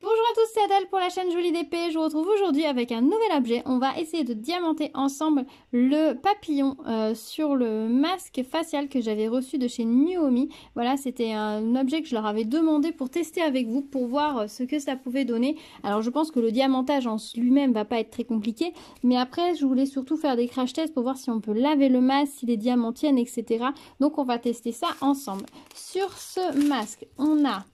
Bonjour à tous, c'est Adèle pour la chaîne Jolie d'épée. Je vous retrouve aujourd'hui avec un nouvel objet. On va essayer de diamanter ensemble le papillon sur le masque facial que j'avais reçu de chez Nuomi. Voilà, c'était un objet que je leur avais demandé pour tester avec vous, pour voir ce que ça pouvait donner. Alors je pense que le diamantage en lui-même va pas être très compliqué, mais après je voulais surtout faire des crash tests pour voir si on peut laver le masque, si les diamants tiennent, etc. Donc on va tester ça ensemble. Sur ce masque, on a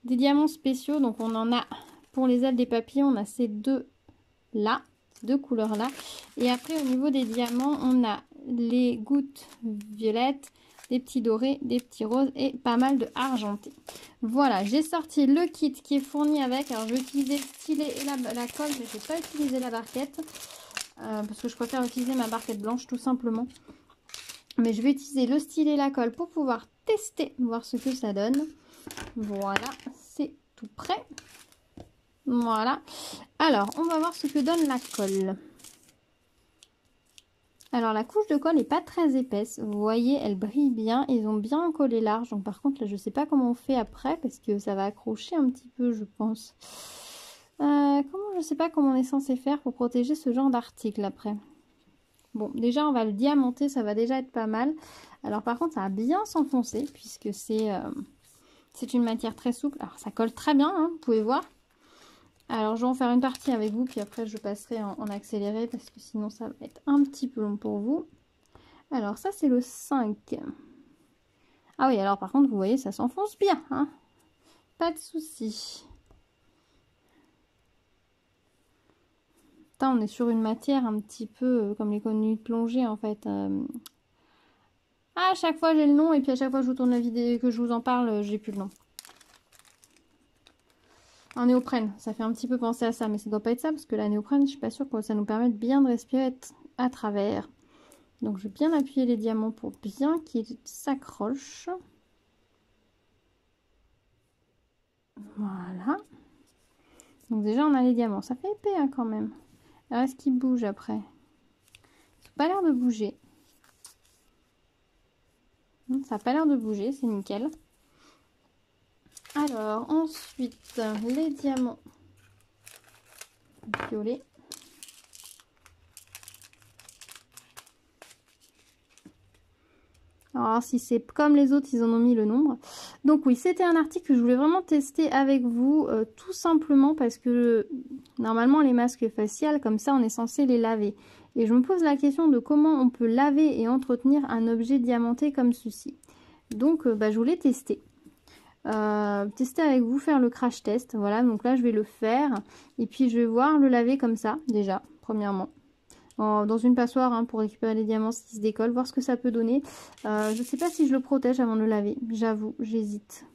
des diamants spéciaux, donc on en a pour les ailes des papillons, on a ces deux là, ces deux couleurs là, et après au niveau des diamants on a les gouttes violettes, des petits dorés, des petits roses et pas mal de argentés. Voilà, j'ai sorti le kit qui est fourni avec. Alors je vais utiliser le stylet et la colle, mais je vais pas utiliser la barquette parce que je préfère utiliser ma barquette blanche tout simplement. Mais je vais utiliser le stylet et la colle pour pouvoir tester, voir ce que ça donne. Voilà, c'est tout prêt. Voilà. Alors, on va voir ce que donne la colle. Alors, la couche de colle n'est pas très épaisse. Vous voyez, elle brille bien. Ils ont bien collé large. Donc, par contre, là, je ne sais pas comment on fait après parce que ça va accrocher un petit peu, je pense. Je ne sais pas comment on est censé faire pour protéger ce genre d'article après. Bon, déjà, on va le diamanter. Ça va déjà être pas mal. Alors, par contre, ça va bien s'enfoncer puisque c'est une matière très souple. Alors, ça colle très bien, hein, vous pouvez voir. Alors, je vais en faire une partie avec vous, puis après, je passerai en accéléré, parce que sinon, ça va être un petit peu long pour vous. Alors, ça, c'est le 5. Ah oui, alors, par contre, vous voyez, ça s'enfonce bien, hein. Pas de souci. Putain, on est sur une matière un petit peu comme les contenus de plongée, en fait. À chaque fois, j'ai le nom, et puis à chaque fois que je vous tourne la vidéo, que je vous en parle, j'ai plus le nom. En néoprène, ça fait un petit peu penser à ça, mais ça doit pas être ça, parce que la néoprène, je suis pas sûre que ça nous permette bien de respirer à travers. Donc, je vais bien appuyer les diamants pour bien qu'ils s'accrochent. Voilà. Donc, déjà, on a les diamants. Ça fait épais hein, quand même. Alors, est-ce qu'ils bougent après? Ils n'ont pas l'air de bouger. Ça n'a pas l'air de bouger, c'est nickel. Alors, ensuite, les diamants violets. Alors, si c'est comme les autres, ils en ont mis le nombre. Donc oui, c'était un article que je voulais vraiment tester avec vous, tout simplement parce que normalement, les masques faciales, comme ça, on est censé les laver. Et je me pose la question de comment on peut laver et entretenir un objet diamanté comme ceci. Donc, je voulais tester. Tester avec vous, faire le crash test. Voilà, donc là, je vais le faire. Et puis, je vais voir le laver comme ça, déjà, premièrement. Dans une passoire hein, pour récupérer les diamants qui se décollent, voir ce que ça peut donner. Je ne sais pas si je le protège avant de le laver, j'avoue, j'hésite.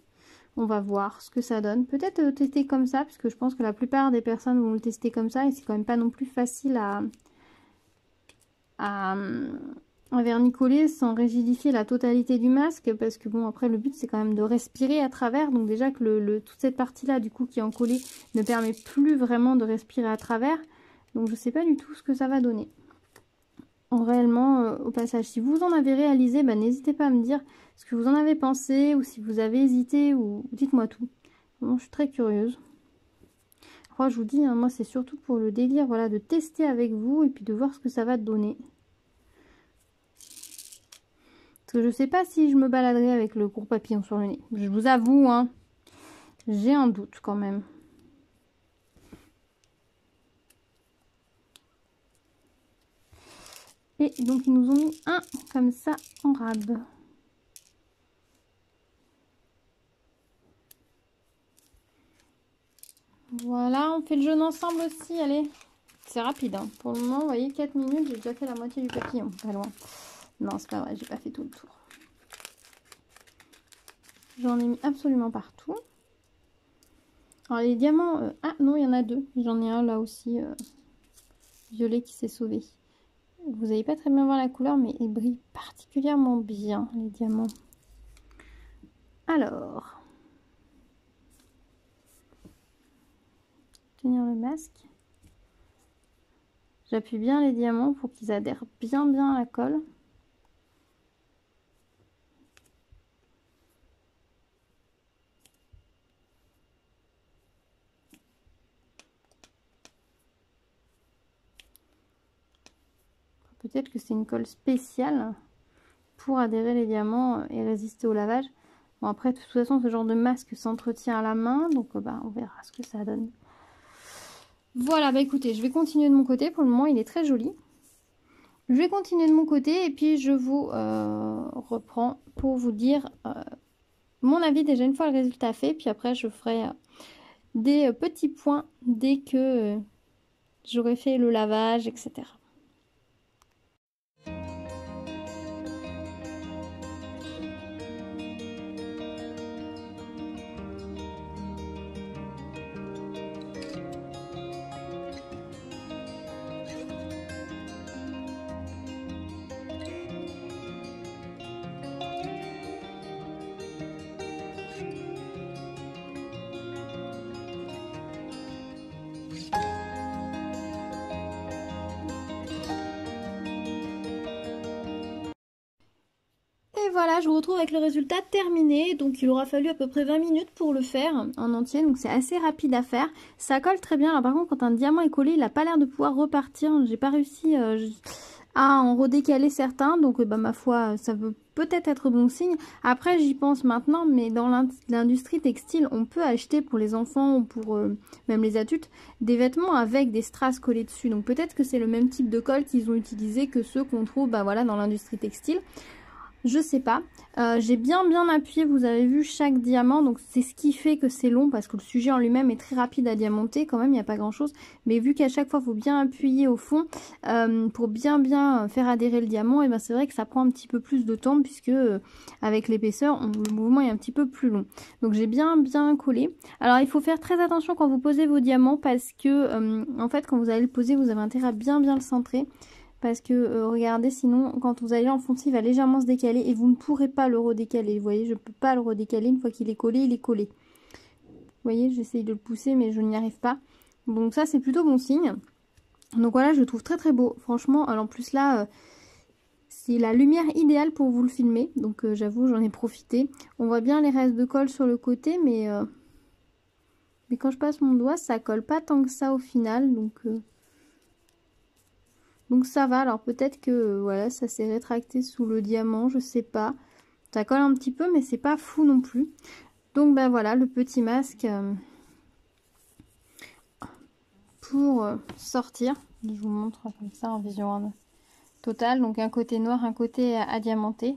On va voir ce que ça donne. Peut-être tester comme ça, parce que je pense que la plupart des personnes vont le tester comme ça, et c'est quand même pas non plus facile à vernicoller sans rigidifier la totalité du masque, parce que bon, après le but c'est quand même de respirer à travers, donc déjà que toute cette partie-là du coup qui est encollée ne permet plus vraiment de respirer à travers. Donc je sais pas du tout ce que ça va donner. Réellement, au passage, si vous en avez réalisé, n'hésitez pas à me dire ce que vous en avez pensé, ou si vous avez hésité, ou dites-moi tout. Vraiment, je suis très curieuse. Après, je vous dis, hein, moi c'est surtout pour le délire, voilà, de tester avec vous, et puis de voir ce que ça va donner. Parce que je sais pas si je me baladerai avec le gros papillon sur le nez. Je vous avoue, hein, j'ai un doute quand même. Et donc, ils nous ont mis un comme ça en rab. Voilà, on fait le jaune ensemble aussi, allez. C'est rapide, hein. Pour le moment, vous voyez, 4 minutes, j'ai déjà fait la moitié du papillon, pas loin. Non, c'est pas vrai, j'ai pas fait tout le tour. J'en ai mis absolument partout. Alors, les diamants... ah non, il y en a deux. J'en ai un là aussi, violet, qui s'est sauvé. Vous n'allez pas très bien voir la couleur, mais ils brillent particulièrement bien, les diamants. Alors... tenir le masque. J'appuie bien les diamants pour qu'ils adhèrent bien à la colle. peut-être que c'est une colle spéciale pour adhérer les diamants et résister au lavage. Bon, après, de toute façon, ce genre de masque s'entretient à la main, donc on verra ce que ça donne. Voilà, bah écoutez, je vais continuer de mon côté. Pour le moment, il est très joli. Je vais continuer de mon côté et puis je vous reprends pour vous dire mon avis déjà une fois le résultat fait. Puis après, je ferai des petits points dès que j'aurai fait le lavage, etc. Et voilà, je vous retrouve avec le résultat terminé. Donc il aura fallu à peu près 20 minutes pour le faire en entier. Donc c'est assez rapide à faire. Ça colle très bien. Alors par contre, quand un diamant est collé, il n'a pas l'air de pouvoir repartir. J'ai pas réussi à en redécaler certains. Donc ma foi, ça peut peut-être être bon signe. Après, j'y pense maintenant, mais dans l'industrie textile, on peut acheter pour les enfants ou pour même les adultes des vêtements avec des strass collés dessus. Donc peut-être que c'est le même type de colle qu'ils ont utilisé que ceux qu'on trouve voilà, dans l'industrie textile. Je sais pas. J'ai bien appuyé, vous avez vu, chaque diamant. Donc c'est ce qui fait que c'est long parce que le sujet en lui-même est très rapide à diamanter. Quand même, il n'y a pas grand-chose. Mais vu qu'à chaque fois, il faut bien appuyer au fond pour bien faire adhérer le diamant, et ben c'est vrai que ça prend un petit peu plus de temps puisque avec l'épaisseur, le mouvement est un petit peu plus long. Donc j'ai bien collé. Alors il faut faire très attention quand vous posez vos diamants parce que en fait, quand vous allez le poser, vous avez intérêt à bien le centrer. Parce que regardez, sinon quand vous allez l'enfoncer, il va légèrement se décaler et vous ne pourrez pas le redécaler. Vous voyez, je ne peux pas le redécaler. Une fois qu'il est collé, il est collé. Vous voyez, j'essaye de le pousser mais je n'y arrive pas. Donc ça, c'est plutôt bon signe. Donc voilà, je le trouve très beau. Franchement, alors en plus là, c'est la lumière idéale pour vous le filmer. Donc j'avoue, j'en ai profité. On voit bien les restes de colle sur le côté, mais quand je passe mon doigt, ça colle pas tant que ça au final. Donc ça va, alors peut-être que voilà, ça s'est rétracté sous le diamant, je sais pas. Ça colle un petit peu, mais c'est pas fou non plus. Donc voilà, le petit masque pour sortir. Je vous montre comme ça en vision totale. Donc un côté noir, un côté adiamanté.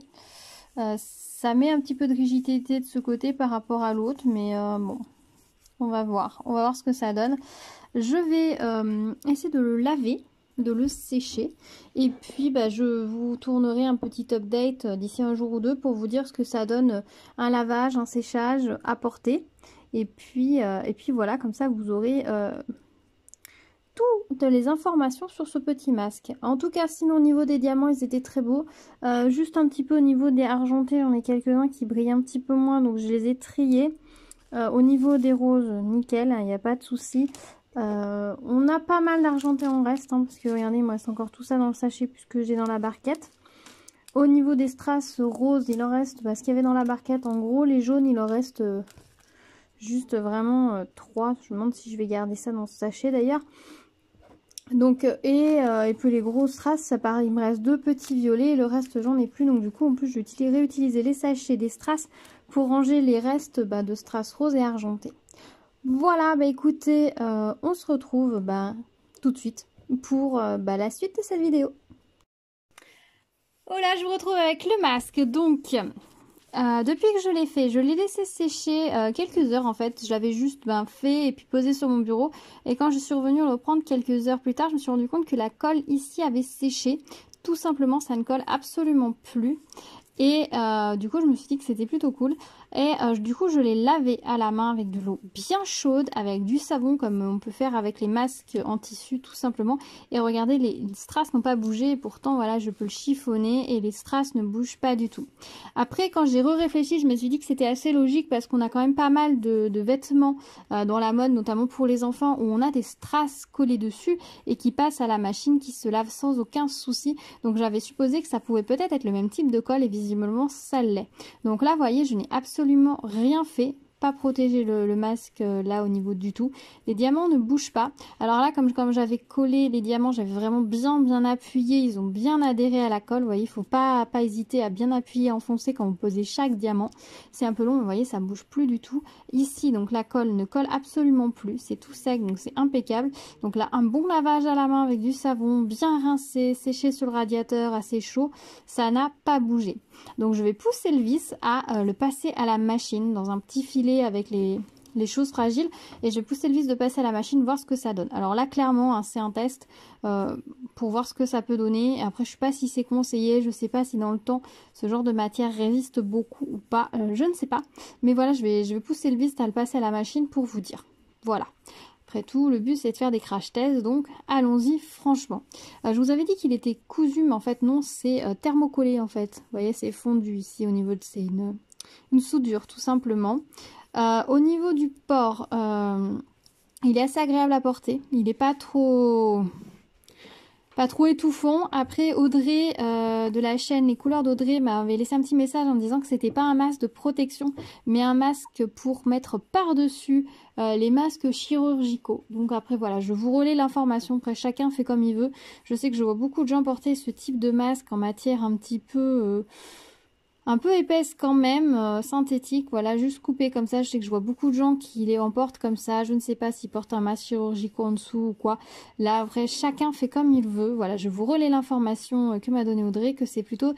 Ça met un petit peu de rigidité de ce côté par rapport à l'autre, mais bon, on va voir. On va voir ce que ça donne. Je vais essayer de le laver, de le sécher, et puis je vous tournerai un petit update d'ici un jour ou deux pour vous dire ce que ça donne, un lavage, un séchage apporté, et puis voilà, comme ça vous aurez toutes les informations sur ce petit masque. En tout cas, sinon au niveau des diamants, ils étaient très beaux. Juste un petit peu au niveau des argentés, j'en ai quelques-uns qui brillent un petit peu moins, donc je les ai triés. Au niveau des roses, nickel, il n'y a pas de souci. On a pas mal d'argenté en reste, parce que regardez, il me reste encore tout ça dans le sachet puisque j'ai dans la barquette. Au niveau des strass roses, il en reste ce qu'il y avait dans la barquette. En gros, les jaunes, il en reste juste vraiment 3. Je me demande si je vais garder ça dans ce sachet d'ailleurs. Donc, et puis les gros strass, ça pareil, il me reste 2 petits violets et le reste j'en ai plus. Donc du coup, en plus, je vais réutiliser les sachets des strass pour ranger les restes de strass roses et argentés. Voilà, écoutez, on se retrouve tout de suite pour la suite de cette vidéo. Voilà, je vous retrouve avec le masque. Donc, depuis que je l'ai fait, je l'ai laissé sécher quelques heures en fait. Je l'avais juste fait et puis posé sur mon bureau. Et quand je suis revenue le reprendre quelques heures plus tard, je me suis rendu compte que la colle ici avait séché. Tout simplement, ça ne colle absolument plus. Et du coup, je me suis dit que c'était plutôt cool. Et du coup, je l'ai lavé à la main avec de l'eau bien chaude, avec du savon, comme on peut faire avec les masques en tissu, tout simplement. Et regardez, les strass n'ont pas bougé. Et pourtant, voilà, je peux le chiffonner et les strass ne bougent pas du tout. Après, quand j'ai réfléchi, je me suis dit que c'était assez logique parce qu'on a quand même pas mal de vêtements dans la mode, notamment pour les enfants, où on a des strass collés dessus et qui passent à la machine, qui se lavent sans aucun souci. Donc, j'avais supposé que ça pouvait peut-être être le même type de colle et visiblement ça l'est. Donc là, vous voyez, je n'ai absolument rien fait pas protéger le masque là au niveau du tout. Les diamants ne bougent pas. Alors là, comme j'avais collé les diamants, j'avais vraiment bien appuyé, ils ont bien adhéré à la colle. Vous voyez, il faut pas hésiter à bien appuyer, enfoncer quand vous posez chaque diamant. C'est un peu long, vous voyez, ça bouge plus du tout. Ici, donc la colle ne colle absolument plus, c'est tout sec, donc c'est impeccable. Donc là, un bon lavage à la main avec du savon, bien rincé, séché sur le radiateur assez chaud, ça n'a pas bougé. Donc je vais pousser le vis à le passer à la machine dans un petit filet avec les choses fragiles, et je vais pousser le vis de passer à la machine, voir ce que ça donne. Alors là, clairement, hein, c'est un test pour voir ce que ça peut donner. Après, je sais pas si c'est conseillé, je sais pas si dans le temps ce genre de matière résiste beaucoup ou pas, je ne sais pas. Mais voilà, je vais pousser le vis à le passer à la machine pour vous dire. Voilà. Après tout, le but c'est de faire des crash tests, donc allons-y franchement. Je vous avais dit qu'il était cousu, mais en fait non, c'est thermocollé en fait. Vous voyez, c'est fondu ici au niveau de... C'est une soudure tout simplement. Au niveau du port, il est assez agréable à porter. Il n'est pas trop étouffant. Après, Audrey de la chaîne Les Couleurs d'Audrey m'avait laissé un petit message en disant que c'était pas un masque de protection, mais un masque pour mettre par-dessus les masques chirurgicaux. Donc après voilà, je vous relais l'information. Après, chacun fait comme il veut. Je sais que je vois beaucoup de gens porter ce type de masque en matière un peu épaisse quand même, synthétique, voilà, juste coupé comme ça. Je sais que je vois beaucoup de gens qui les emportent comme ça. Je ne sais pas s'ils portent un masque chirurgical en dessous ou quoi. Là, après, chacun fait comme il veut. Voilà, je vous relais l'information que m'a donnée Audrey, que c'est plutôt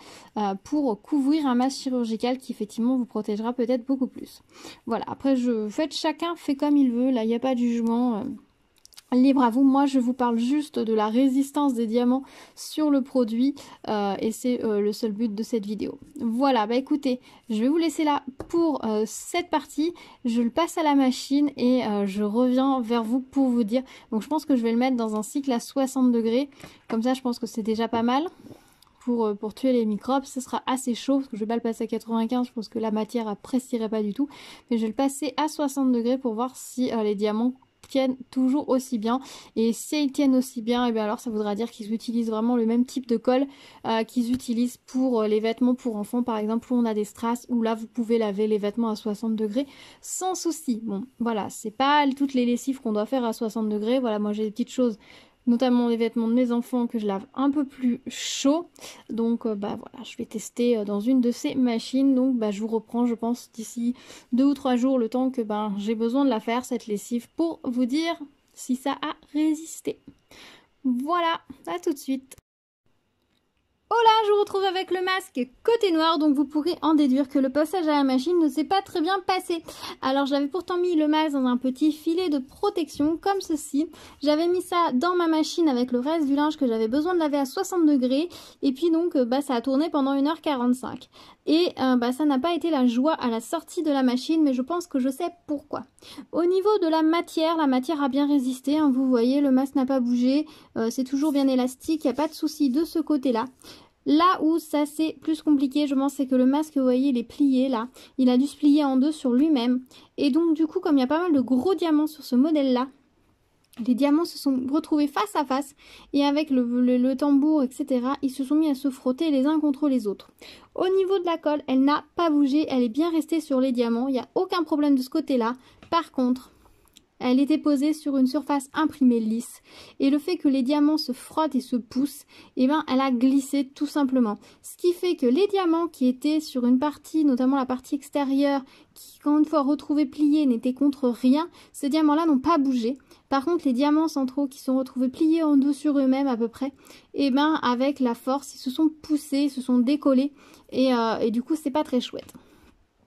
pour couvrir un masque chirurgical qui effectivement vous protégera peut-être beaucoup plus. Voilà, après, chacun fait comme il veut. Là, il n'y a pas de jugement. Libre à vous, moi je vous parle juste de la résistance des diamants sur le produit et c'est le seul but de cette vidéo. Voilà, bah écoutez, je vais vous laisser là pour cette partie, je le passe à la machine et je reviens vers vous pour vous dire. Donc je pense que je vais le mettre dans un cycle à 60 degrés, comme ça je pense que c'est déjà pas mal. Pour tuer les microbes, ce sera assez chaud parce que je vais pas le passer à 95, je pense que la matière apprécierait pas du tout, mais je vais le passer à 60 degrés pour voir si les diamants tiennent toujours aussi bien, et si ils tiennent aussi bien, et bien alors ça voudra dire qu'ils utilisent vraiment le même type de colle qu'ils utilisent pour les vêtements pour enfants par exemple, où on a des strass, où là vous pouvez laver les vêtements à 60 degrés sans souci. Bon voilà, c'est pas toutes les lessives qu'on doit faire à 60 degrés, voilà, moi j'ai des petites choses, notamment les vêtements de mes enfants que je lave un peu plus chaud. Donc bah voilà, je vais tester dans une de ces machines. Donc bah je vous reprends, je pense, d'ici 2 ou 3 jours, le temps que j'ai besoin de la faire, cette lessive, pour vous dire si ça a résisté. Voilà, à tout de suite. Hola, je vous retrouve avec le masque côté noir, donc vous pourrez en déduire que le passage à la machine ne s'est pas très bien passé. Alors j'avais pourtant mis le masque dans un petit filet de protection comme ceci. J'avais mis ça dans ma machine avec le reste du linge que j'avais besoin de laver à 60 degrés. Et puis donc ça a tourné pendant 1h45. Et ça n'a pas été la joie à la sortie de la machine, mais je pense que je sais pourquoi. Au niveau de la matière a bien résisté, hein, vous voyez, le masque n'a pas bougé, c'est toujours bien élastique, il n'y a pas de souci de ce côté-là. Là où ça c'est plus compliqué, je pense, c'est que le masque, vous voyez, il est plié là. Il a dû se plier en deux sur lui-même. Et donc du coup, comme il y a pas mal de gros diamants sur ce modèle-là, les diamants se sont retrouvés face à face. Et avec le tambour, etc., ils se sont mis à se frotter les uns contre les autres. Au niveau de la colle, elle n'a pas bougé. Elle est bien restée sur les diamants. Il n'y a aucun problème de ce côté-là. Par contre, elle était posée sur une surface imprimée lisse. Et le fait que les diamants se frottent et se poussent, elle a glissé tout simplement. Ce qui fait que les diamants qui étaient sur une partie, notamment la partie extérieure, qui, quand une fois retrouvés pliés, n'étaient contre rien, ces diamants-là n'ont pas bougé. Par contre, les diamants centraux qui sont retrouvés pliés en deux sur eux-mêmes à peu près, avec la force, ils se sont poussés, ils se sont décollés. Et du coup, c'est pas très chouette.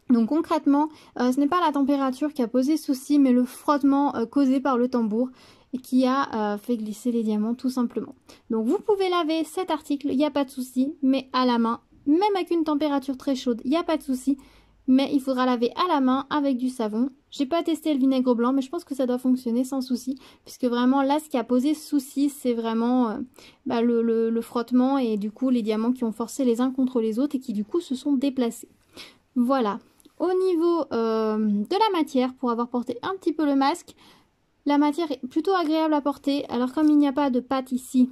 Donc concrètement, ce n'est pas la température qui a posé souci, mais le frottement causé par le tambour et qui a fait glisser les diamants tout simplement. Donc vous pouvez laver cet article, il n'y a pas de souci, mais à la main, même avec une température très chaude, il n'y a pas de souci, mais il faudra laver à la main avec du savon. J'ai pas testé le vinaigre blanc, mais je pense que ça doit fonctionner sans souci, puisque vraiment là, ce qui a posé souci, c'est vraiment le frottement et du coup les diamants qui ont forcé les uns contre les autres et qui du coup se sont déplacés. Voilà. Au niveau de la matière, pour avoir porté un petit peu le masque, la matière est plutôt agréable à porter. Alors comme il n'y a pas de pâte ici,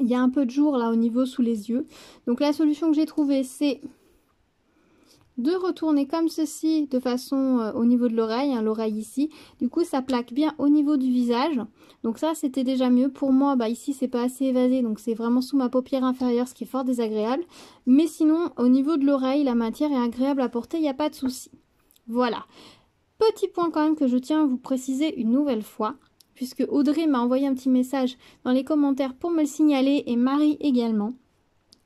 il y a un peu de jour là au niveau sous les yeux. Donc la solution que j'ai trouvée, c'est de retourner comme ceci de façon au niveau de l'oreille, hein, l'oreille ici. Du coup, ça plaque bien au niveau du visage. Donc ça, c'était déjà mieux. Pour moi, bah, ici, c'est pas assez évasé, donc c'est vraiment sous ma paupière inférieure, ce qui est fort désagréable. Mais sinon, au niveau de l'oreille, la matière est agréable à porter, il n'y a pas de souci. Voilà. Petit point quand même que je tiens à vous préciser une nouvelle fois, puisque Audrey m'a envoyé un petit message dans les commentaires pour me le signaler, et Marie également.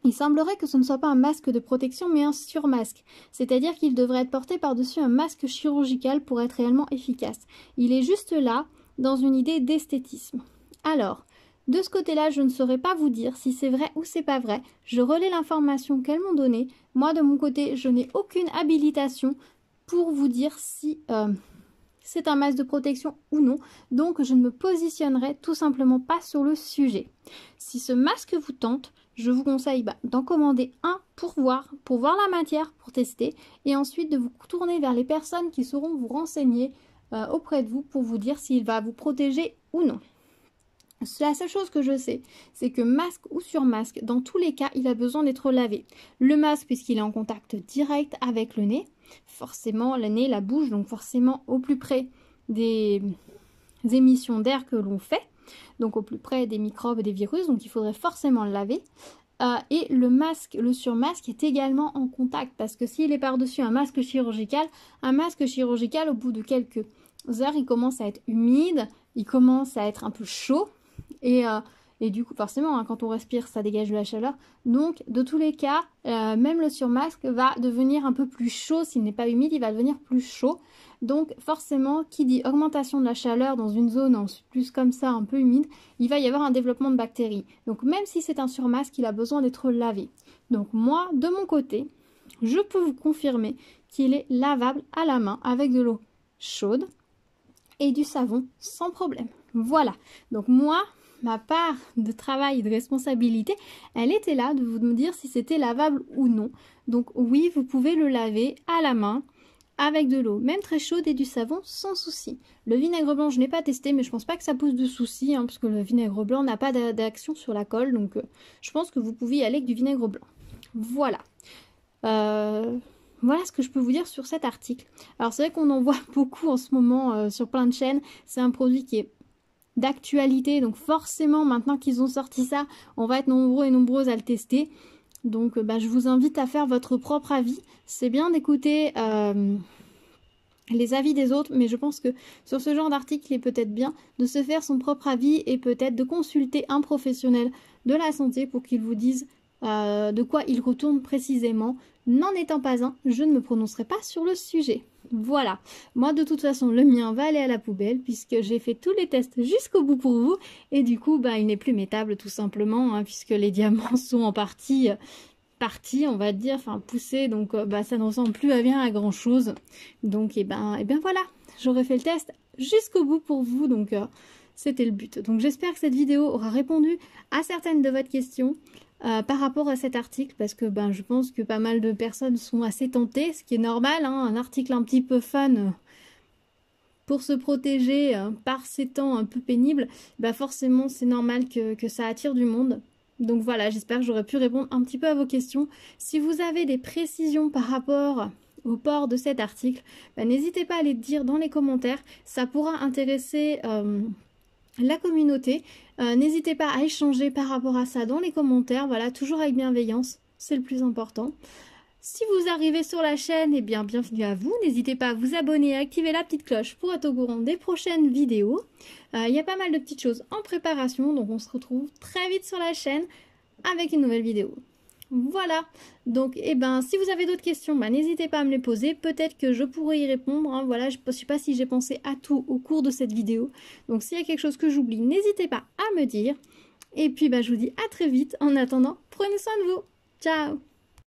Il semblerait que ce ne soit pas un masque de protection mais un surmasque, c'est-à-dire qu'il devrait être porté par-dessus un masque chirurgical pour être réellement efficace. Il est juste là, dans une idée d'esthétisme. Alors, de ce côté-là, je ne saurais pas vous dire si c'est vrai ou c'est pas vrai. Je relais l'information qu'elles m'ont donnée. Moi, de mon côté, je n'ai aucune habilitation pour vous dire si c'est un masque de protection ou non. Donc, je ne me positionnerai tout simplement pas sur le sujet. Si ce masque vous tente, je vous conseille d'en commander un pour voir la matière, pour tester, et ensuite de vous tourner vers les personnes qui sauront vous renseigner auprès de vous pour vous dire s'il va vous protéger ou non. La seule chose que je sais, c'est que masque ou sur masque, dans tous les cas, il a besoin d'être lavé. Le masque, puisqu'il est en contact direct avec le nez, forcément le nez, la bouche, donc forcément au plus près des émissions d'air que l'on fait, donc au plus près des microbes et des virus, donc il faudrait forcément le laver. Et le masque, le surmasque est également en contact, parce que s'il est par-dessus un masque chirurgical, au bout de quelques heures, il commence à être humide, il commence à être un peu chaud, et du coup, forcément, hein, quand on respire, ça dégage de la chaleur. Donc, de tous les cas, même le surmasque va devenir un peu plus chaud. S'il n'est pas humide, il va devenir plus chaud. Donc, forcément, qui dit augmentation de la chaleur dans une zone en plus comme ça, un peu humide, il va y avoir un développement de bactéries. Donc, même si c'est un surmasque, il a besoin d'être lavé. Donc, moi, de mon côté, je peux vous confirmer qu'il est lavable à la main avec de l'eau chaude et du savon sans problème. Voilà. Donc, moi, ma part de travail et de responsabilité, elle était là de vous dire si c'était lavable ou non. Donc oui, vous pouvez le laver à la main avec de l'eau, même très chaude, et du savon sans souci. Le vinaigre blanc, je n'ai pas testé, mais je pense pas que ça pose de souci, hein, parce que le vinaigre blanc n'a pas d'action sur la colle, donc je pense que vous pouvez y aller avec du vinaigre blanc. Voilà. Voilà ce que je peux vous dire sur cet article. Alors c'est vrai qu'on en voit beaucoup en ce moment sur plein de chaînes. C'est un produit qui est d'actualité, donc forcément maintenant qu'ils ont sorti ça, on va être nombreux et nombreuses à le tester. Donc je vous invite à faire votre propre avis. C'est bien d'écouter les avis des autres, mais je pense que sur ce genre d'article, il est peut-être bien de se faire son propre avis et peut-être de consulter un professionnel de la santé pour qu'il vous dise de quoi il retourne précisément. N'en étant pas un, je ne me prononcerai pas sur le sujet. Voilà, moi de toute façon le mien va aller à la poubelle puisque j'ai fait tous les tests jusqu'au bout pour vous, et du coup il n'est plus métable tout simplement, hein, puisque les diamants sont en partie on va dire, enfin poussés, donc ça ne ressemble plus à rien à grand chose. Donc et bien voilà, j'aurais fait le test jusqu'au bout pour vous, donc c'était le but. Donc j'espère que cette vidéo aura répondu à certaines de vos questions par rapport à cet article, parce que je pense que pas mal de personnes sont assez tentées, ce qui est normal, hein, un article un petit peu fun pour se protéger par ces temps un peu pénibles, forcément c'est normal que ça attire du monde. Donc voilà, j'espère que j'aurai pu répondre un petit peu à vos questions. Si vous avez des précisions par rapport au port de cet article, n'hésitez pas à les dire dans les commentaires, ça pourra intéresser la communauté. N'hésitez pas à échanger par rapport à ça dans les commentaires, voilà, toujours avec bienveillance, c'est le plus important. Si vous arrivez sur la chaîne, bienvenue à vous. N'hésitez pas à vous abonner et à activer la petite cloche pour être au courant des prochaines vidéos. Il y a pas mal de petites choses en préparation, donc on se retrouve très vite sur la chaîne avec une nouvelle vidéo. Voilà, donc si vous avez d'autres questions, n'hésitez pas à me les poser, peut-être que je pourrai y répondre, hein. Voilà, je ne sais pas si j'ai pensé à tout au cours de cette vidéo, donc s'il y a quelque chose que j'oublie, n'hésitez pas à me dire, et puis je vous dis à très vite, en attendant, prenez soin de vous, ciao.